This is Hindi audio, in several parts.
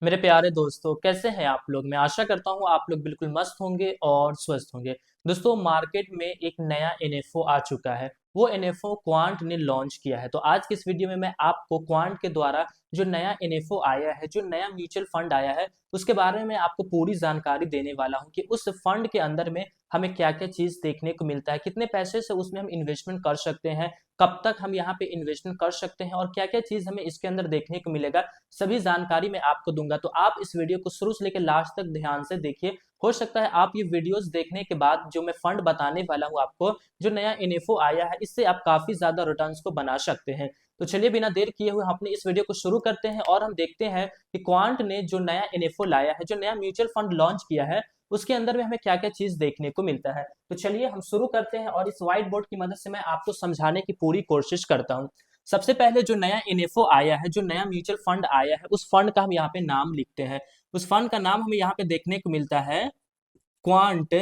मेरे प्यारे दोस्तों, कैसे हैं आप लोग। मैं आशा करता हूं आप लोग बिल्कुल मस्त होंगे और स्वस्थ होंगे। दोस्तों, मार्केट में एक नया एनएफओ आ चुका है। वो एनएफओ क्वांट ने लॉन्च किया है। तो आज की इस वीडियो में मैं आपको क्वांट के द्वारा जो नया एनएफओ आया है, जो नया म्यूचुअल फंड आया है, उसके बारे में आपको पूरी जानकारी देने वाला हूं कि उस फंड के अंदर में हमें क्या क्या चीज देखने को मिलता है, कितने पैसे से उसमें हम इन्वेस्टमेंट कर सकते हैं, कब तक हम यहाँ पे इन्वेस्टमेंट कर सकते हैं और क्या क्या चीज हमें इसके अंदर देखने को मिलेगा। सभी जानकारी मैं आपको दूंगा। तो आप इस वीडियो को शुरू से लेकर लास्ट तक ध्यान से देखिए। हो सकता है आप ये वीडियोस देखने के बाद जो मैं फंड बताने वाला हूँ आपको, जो नया इन्फो आया है, इससे आप काफी ज्यादा रिटर्न्स को बना सकते हैं। तो चलिए बिना देर किए हुए हम अपने इस वीडियो को शुरू करते हैं और हम देखते हैं कि क्वांट ने जो नया इन्फो लाया है, जो नया म्यूचुअल फंड लॉन्च किया है, उसके अंदर में हमें क्या क्या चीज देखने को मिलता है। तो चलिए हम शुरू करते हैं और इस व्हाइट बोर्ड की मदद से मैं आपको समझाने की पूरी कोशिश करता हूँ। सबसे पहले जो नया इन्फो आया है, जो नया म्यूचुअल फंड आया है, उस फंड का हम यहाँ पे नाम लिखते हैं। उस फंड का नाम हमें यहाँ पे देखने को मिलता है क्वांट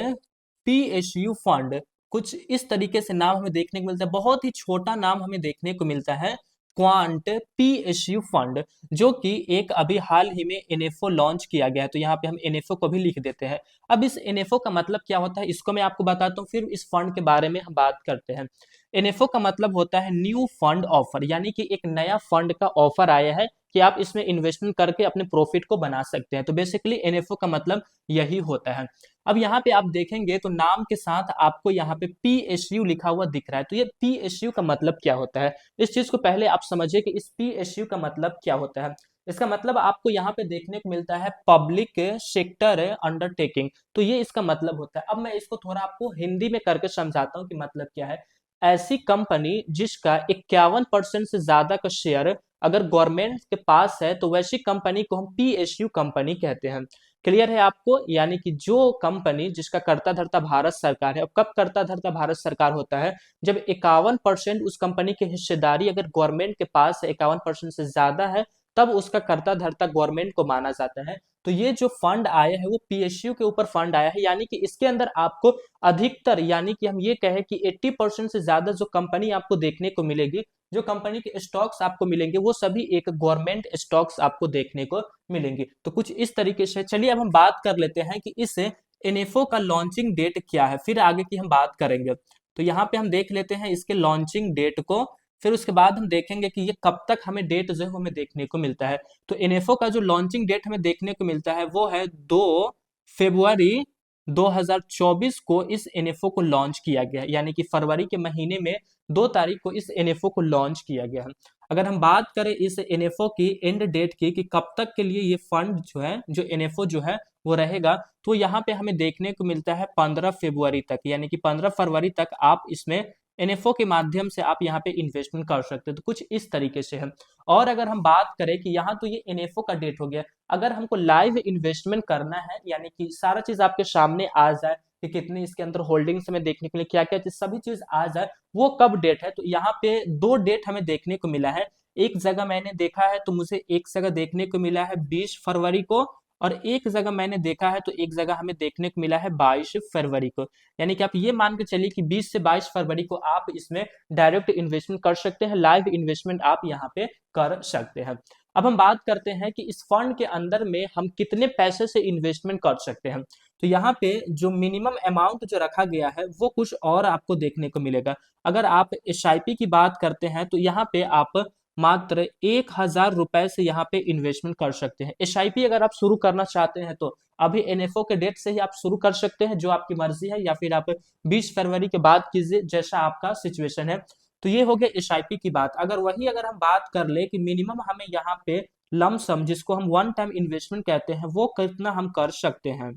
पीएसयू फंड। कुछ इस तरीके से नाम हमें देखने को मिलता है। बहुत ही छोटा नाम हमें देखने को मिलता है, क्वांट पीएसयू फंड, जो कि एक अभी हाल ही में एनएफओ लॉन्च किया गया है। तो यहाँ पे हम एनएफओ को भी लिख देते हैं। अब इस एनएफओ का मतलब क्या होता है, इसको मैं आपको बताता हूँ, फिर इस फंड के बारे में हम बात करते हैं। एनएफओ का मतलब होता है न्यू फंड ऑफर, यानी कि एक नया फंड का ऑफर आया है कि आप इसमें इन्वेस्टमेंट करके अपने प्रॉफिट को बना सकते हैं। तो बेसिकली एनएफओ का मतलब यही होता है। अब यहाँ पे आप देखेंगे तो नाम के साथ आपको यहाँ पे पीएसयू लिखा हुआ दिख रहा है। तो ये पीएसयू का मतलब क्या होता है, इस चीज को पहले आप समझिए कि इस पीएसयू का मतलब क्या होता है। इसका मतलब आपको यहाँ पे देखने को मिलता है पब्लिक सेक्टर अंडरटेकिंग। तो ये इसका मतलब होता है। अब मैं इसको थोड़ा आपको हिंदी में करके समझाता हूँ कि मतलब क्या है। ऐसी कंपनी जिसका 51% से ज्यादा का शेयर अगर गवर्नमेंट के पास है, तो वैसी कंपनी को हम पीएसयू कंपनी कहते हैं। क्लियर है आपको। यानी कि जो कंपनी जिसका कर्ता धर्ता भारत सरकार है, और कब कर्ता धर्ता भारत सरकार होता है, जब 51% उस कंपनी की हिस्सेदारी अगर गवर्नमेंट के पास 51% से ज्यादा है, तब उसका कर्ता धर्ता गवर्नमेंट को माना जाता है। तो ये जो फंड आया है वो पीएसयू के ऊपर फंड आया है। यानी कि इसके अंदर आपको अधिकतर, यानी कि हम ये कहें कि 80% से ज्यादा जो कंपनी आपको देखने को मिलेगी, जो कंपनी के स्टॉक्स आपको मिलेंगे, वो सभी एक गवर्नमेंट स्टॉक्स आपको देखने को मिलेंगे। तो कुछ इस तरीके से चलिए अब हम बात कर लेते हैं कि इस एनएफओ का लॉन्चिंग डेट क्या है, फिर आगे की हम बात करेंगे। तो यहाँ पे हम देख लेते हैं इसके लॉन्चिंग डेट को। फिर उसके बाद हम देखेंगे कि ये कब तक हमें डेट जो है हमें देखने को मिलता है। तो एनएफओ का जो लॉन्चिंग डेट हमें देखने को मिलता है वो है 2 फरवरी 2024 को इस एनएफओ को लॉन्च किया गया है। यानी कि फरवरी के महीने में 2 तारीख को इस एनएफओ को लॉन्च किया गया है। अगर हम बात करें इस एनएफओ की एंड डेट की कि कब तक के लिए ये फंड जो है, जो एनएफओ जो है वो रहेगा, तो यहाँ पे हमें देखने को मिलता है 15 फरवरी तक। यानी कि 15 फरवरी तक आप इसमें एनएफओ के माध्यम से आप यहाँ पे इन्वेस्टमेंट कर सकते हो। तो कुछ इस तरीके से है। और अगर हम बात करें कि यहाँ तो ये एनएफओ का डेट हो गया, अगर हमको लाइव इन्वेस्टमेंट करना है, यानी कि सारा चीज आपके सामने आ जाए कि कितनी इसके अंदर होल्डिंग्स में देखने के लिए क्या क्या चीज, सभी चीज आ जाए, वो कब डेट है। तो यहाँ पे 2 डेट हमें देखने को मिला है। एक जगह मैंने देखा है तो मुझे एक जगह देखने को मिला है 20 फरवरी को, और एक जगह मैंने देखा है तो एक जगह हमें देखने को मिला है 22 फरवरी को। यानी कि आप ये मान के चलिए कि 20 से 22 फरवरी को आप इसमें डायरेक्ट इन्वेस्टमेंट कर सकते हैं, लाइव इन्वेस्टमेंट आप यहाँ पे कर सकते हैं। अब हम बात करते हैं कि इस फंड के अंदर में हम कितने पैसे से इन्वेस्टमेंट कर सकते हैं। तो यहाँ पे जो मिनिमम अमाउंट जो रखा गया है वो कुछ और आपको देखने को मिलेगा। अगर आप एसआईपी की बात करते हैं तो यहाँ पे आप मात्र 1,000 रुपए से यहाँ पे इन्वेस्टमेंट कर सकते हैं। एसआईपी अगर आप शुरू करना चाहते हैं तो अभी एनएफओ के डेट से ही आप शुरू कर सकते हैं, जो आपकी मर्जी है, या फिर आप 20 फरवरी के बाद कीजिए, जैसा आपका सिचुएशन है। तो ये हो गया एसआईपी की बात। अगर हम बात कर ले कि मिनिमम हमें यहाँ पे लमसम, जिसको हम वन टाइम इन्वेस्टमेंट कहते हैं, वो कितना हम कर सकते हैं।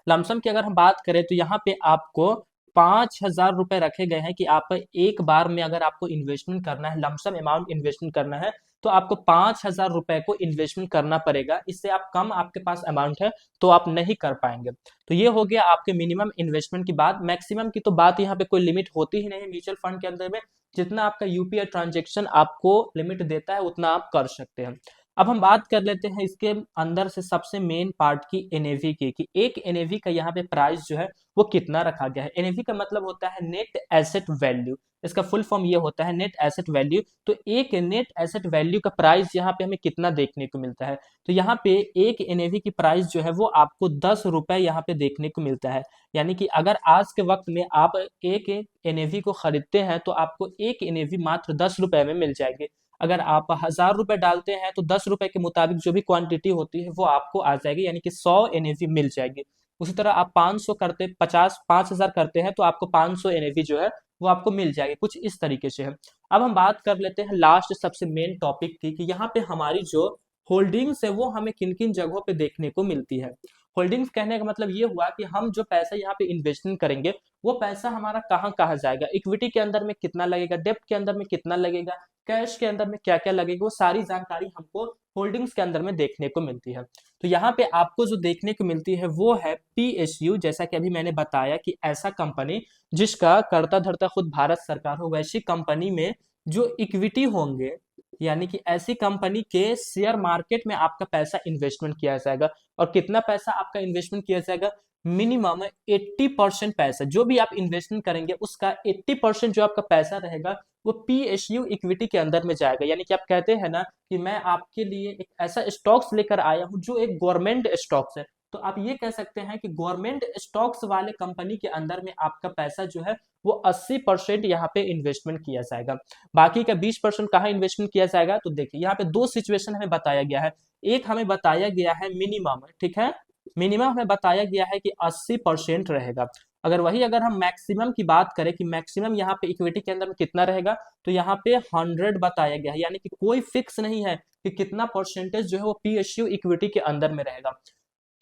लमसम की अगर हम बात करें तो यहाँ पे आपको 5,000 रुपए रखे गए हैं कि आप एक बार में अगर आपको इन्वेस्टमेंट करना है, लमसम अमाउंट इन्वेस्टमेंट करना है, तो आपको 5,000 रुपए को इन्वेस्टमेंट करना पड़ेगा। इससे आप कम आपके पास अमाउंट है तो आप नहीं कर पाएंगे। तो ये हो गया आपके मिनिमम इन्वेस्टमेंट की बात। मैक्सिमम की तो बात यहाँ पे कोई लिमिट होती ही नहीं म्यूचुअल फंड के अंदर में। जितना आपका यूपीआई ट्रांजेक्शन आपको लिमिट देता है उतना आप कर सकते हैं। अब हम बात कर लेते हैं इसके अंदर से सबसे मेन पार्ट की एनएवी की, कि एक एनएवी का यहाँ पे प्राइस जो है वो कितना रखा गया है। एनएवी का मतलब होता है नेट एसेट वैल्यू, इसका फुल फॉर्म ये होता है नेट एसेट वैल्यू। तो एक नेट एसेट वैल्यू का प्राइस यहाँ पे हमें कितना देखने को मिलता है, तो यहाँ पे एक एनएवी की प्राइस जो है वो आपको 10 रुपए यहाँ पे देखने को मिलता है। यानी कि अगर आज के वक्त में आप एक एनएवी को खरीदते हैं तो आपको एक एनएवी मात्र 10 रुपए में मिल जाएगी। अगर आप 1000 रुपए डालते हैं तो 10 रुपए के मुताबिक जो भी क्वांटिटी होती है वो आपको आ जाएगी, यानी कि 100 एनएवी मिल जाएगी। उसी तरह आप 500 करते 5000 करते हैं तो आपको 500 एनएवी जो है वो आपको मिल जाएगी, कुछ इस तरीके से है। अब हम बात कर लेते हैं लास्ट सबसे मेन टॉपिक की, कि यहाँ पे हमारी जो होल्डिंग्स है वो हमें किन किन जगहों पे देखने को मिलती है। होल्डिंग्स कहने का मतलब ये हुआ कि हम जो पैसा यहाँ पे इन्वेस्टमेंट करेंगे वो पैसा हमारा कहाँ कहाँ जाएगा, इक्विटी के अंदर में कितना लगेगा, डेब्ट के अंदर में कितना लगेगा, कैश के अंदर में क्या क्या लगेगा, वो सारी जानकारी हमको होल्डिंग्स के अंदर में देखने को मिलती है। तो यहाँ पे आपको जो देखने को मिलती है वो है पीएसयू। जैसा कि अभी मैंने बताया कि ऐसा कंपनी जिसका कर्ता धर्ता खुद भारत सरकार हो, वैसी कंपनी में जो इक्विटी होंगे, यानी कि ऐसी कंपनी के शेयर मार्केट में आपका पैसा इन्वेस्टमेंट किया जाएगा। और कितना पैसा आपका इन्वेस्टमेंट किया जाएगा, मिनिमम 80% पैसा जो भी आप इन्वेस्टमेंट करेंगे उसका 80% जो आपका पैसा रहेगा वो पीएसयू इक्विटी के अंदर में जाएगा। यानी कि आप कहते हैं ना कि मैं आपके लिए एक ऐसा स्टॉक्स लेकर आया हूं जो एक गवर्नमेंट स्टॉक्स है, तो आप ये कह सकते हैं कि गवर्नमेंट स्टॉक्स वाले कंपनी के अंदर में आपका पैसा जो है वो 80% यहाँ पे इन्वेस्टमेंट किया जाएगा। बाकी का 20% कहाँ इन्वेस्टमेंट किया जाएगा, तो देखिए यहाँ पे दो सिचुएशन हमें बताया गया है। एक हमें बताया गया है मिनिमम, ठीक है, मिनिमम हमें बताया गया है कि 80% रहेगा। अगर हम मैक्सिमम की बात करें कि मैक्सिमम यहाँ पे इक्विटी के अंदर में कितना रहेगा, तो यहाँ पे 100 बताया गया है। यानी कि कोई फिक्स नहीं है कि कितना परसेंटेज जो है वो पीएसयू इक्विटी के अंदर में रहेगा,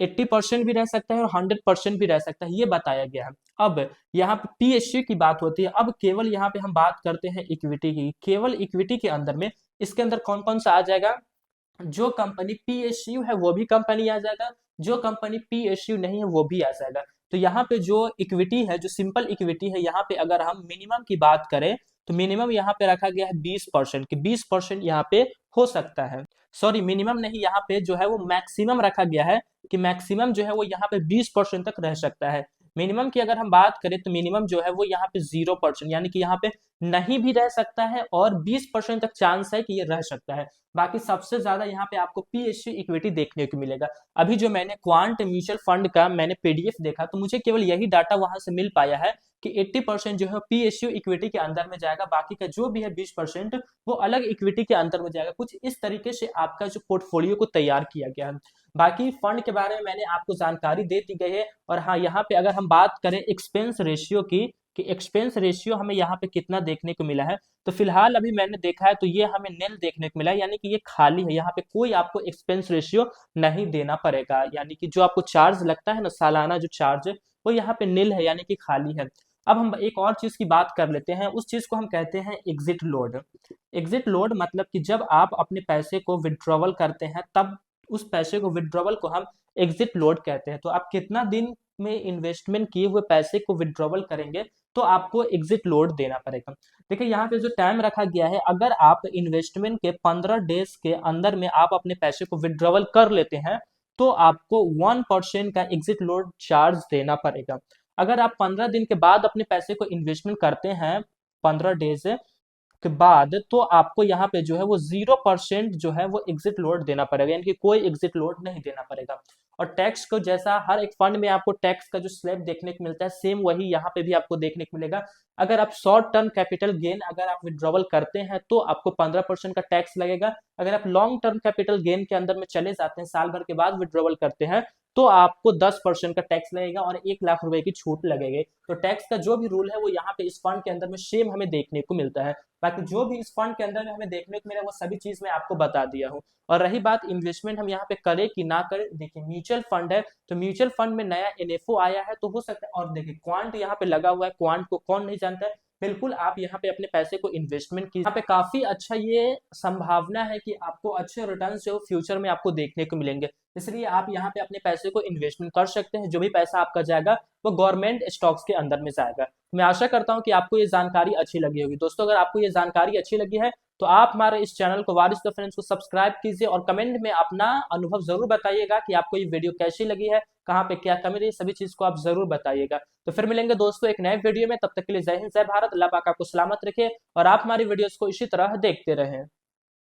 80% भी रह सकता है और 100% भी रह सकता है, ये बताया गया है। अब यहाँ पे पीएसयू की बात होती है, अब केवल यहाँ पे हम बात करते हैं इक्विटी की। केवल इक्विटी के अंदर में इसके अंदर कौन कौन सा आ जाएगा, जो कंपनी पीएसयू है वो भी कंपनी आ जाएगा, जो कंपनी पीएसयू नहीं है वो भी आ जाएगा। तो यहाँ पे जो इक्विटी है, जो सिंपल इक्विटी है, यहाँ पे अगर हम मिनिमम की बात करें तो मिनिमम यहाँ पे रखा गया है 20% कि 20% यहाँ पे हो सकता है। सॉरी, मिनिमम नहीं, यहाँ पे जो है वो मैक्सिमम रखा गया है कि मैक्सिमम जो है वो यहाँ पे 20% तक रह सकता है। मिनिमम की अगर हम बात करें तो मिनिमम जो है वो यहाँ पे 0%, यानी कि यहाँ पे नहीं भी रह सकता है और 20% तक चांस है कि ये रह सकता है। बाकी सबसे ज्यादा यहाँ पे आपको पीएसयू इक्विटी देखने को मिलेगा। अभी जो मैंने क्वांट म्यूचुअल फंड का मैंने पीडीएफ देखा तो मुझे केवल यही डाटा वहां से मिल पाया है कि 80% जो है पीएसयू इक्विटी के अंदर में जाएगा, बाकी का जो भी है 20% वो अलग इक्विटी के अंदर में जाएगा। कुछ इस तरीके से आपका जो पोर्टफोलियो को तैयार किया गया है। बाकी फंड के बारे में मैंने आपको जानकारी दे दी गई है। और हाँ, यहाँ पे अगर हम बात करें एक्सपेंस रेशियो की, कि एक्सपेंस रेशियो हमें यहाँ पे कितना देखने को मिला है, तो फिलहाल अभी मैंने देखा है तो ये हमें नील देखने को मिला है, यानी कि ये खाली है। यहाँ पे कोई आपको एक्सपेंस रेशियो नहीं देना पड़ेगा, यानी कि जो आपको चार्ज लगता है ना, सालाना जो चार्ज है वो यहाँ पे नील है, यानी कि खाली है। अब हम एक और चीज की बात कर लेते हैं, उस चीज को हम कहते हैं एग्जिट लोड। एग्जिट लोड मतलब कि जब आप अपने पैसे को विड्रॉवल करते हैं तब उस पैसे को, विड्रॉवल को हम एग्जिट लोड कहते हैं। तो आप कितना दिन में इन्वेस्टमेंट किए हुए पैसे को विड्रॉवल करेंगे तो आपको एग्जिट लोड देना पड़ेगा। देखिए यहाँ पे जो टाइम रखा गया है, अगर आप इन्वेस्टमेंट के 15 डेज के अंदर में आप अपने पैसे को विड्रॉवल कर लेते हैं तो आपको 1% का एग्जिट लोड चार्ज देना पड़ेगा। अगर आप 15 दिन के बाद अपने पैसे को इन्वेस्टमेंट करते हैं 15 डेज के बाद, तो आपको यहाँ पे जो है वो 0% जो है वो एग्जिट लोड देना पड़ेगा, यानी कि कोई एग्जिट लोड नहीं देना पड़ेगा। और टैक्स को, जैसा हर एक फंड में आपको टैक्स का जो स्लैब देखने को मिलता है, सेम वही यहाँ पे भी आपको देखने को मिलेगा। अगर आप शॉर्ट टर्म कैपिटल गेन अगर आप विड्रॉवल करते हैं तो आपको 15% का टैक्स लगेगा। अगर आप लॉन्ग टर्म कैपिटल गेन के अंदर में चले जाते हैं, साल भर के बाद विड्रॉवल करते हैं, तो आपको 10% का टैक्स लगेगा और 1 लाख रुपए की छूट लगेगी। तो टैक्स का जो भी रूल है वो यहाँ पे इस फंड के अंदर में सेम हमें देखने को मिलता है। बाकी जो भी इस फंड के अंदर में हमें देखने को मिला वो सभी चीज मैं आपको बता दिया हूँ। और रही बात इन्वेस्टमेंट हम यहाँ पे करें कि ना करें, देखिए म्यूचुअल फंड है तो म्यूचुअल फंड में नया एनएफओ आया है तो हो सकता है। और देखिए क्वांट यहाँ पे लगा हुआ है, क्वांट को कौन नहीं जानता है। बिल्कुल आप यहाँ पे अपने पैसे को इन्वेस्टमेंट की, यहाँ पे काफी अच्छा ये संभावना है कि आपको अच्छे रिटर्न जो फ्यूचर में आपको देखने को मिलेंगे। इसलिए आप यहाँ पे अपने पैसे को इन्वेस्टमेंट कर सकते हैं। जो भी पैसा आपका जाएगा वो गवर्नमेंट स्टॉक्स के अंदर में जाएगा। मैं आशा करता हूँ कि आपको ये जानकारी अच्छी लगी होगी। दोस्तों, अगर आपको ये जानकारी अच्छी लगी है तो आप हमारे इस चैनल को वारिस द फ्रेंड्स को सब्सक्राइब कीजिए और कमेंट में अपना अनुभव जरूर बताइएगा कि आपको ये वीडियो कैसी लगी है, कहाँ पे क्या कमी रही, सभी चीज को आप जरूर बताइएगा। तो फिर मिलेंगे दोस्तों एक नए वीडियो में, तब तक के लिए जय हिंद जय भारत, अल्लाह पाक आपको सलामत रखे और आप हमारी वीडियोस को इसी तरह देखते रहें।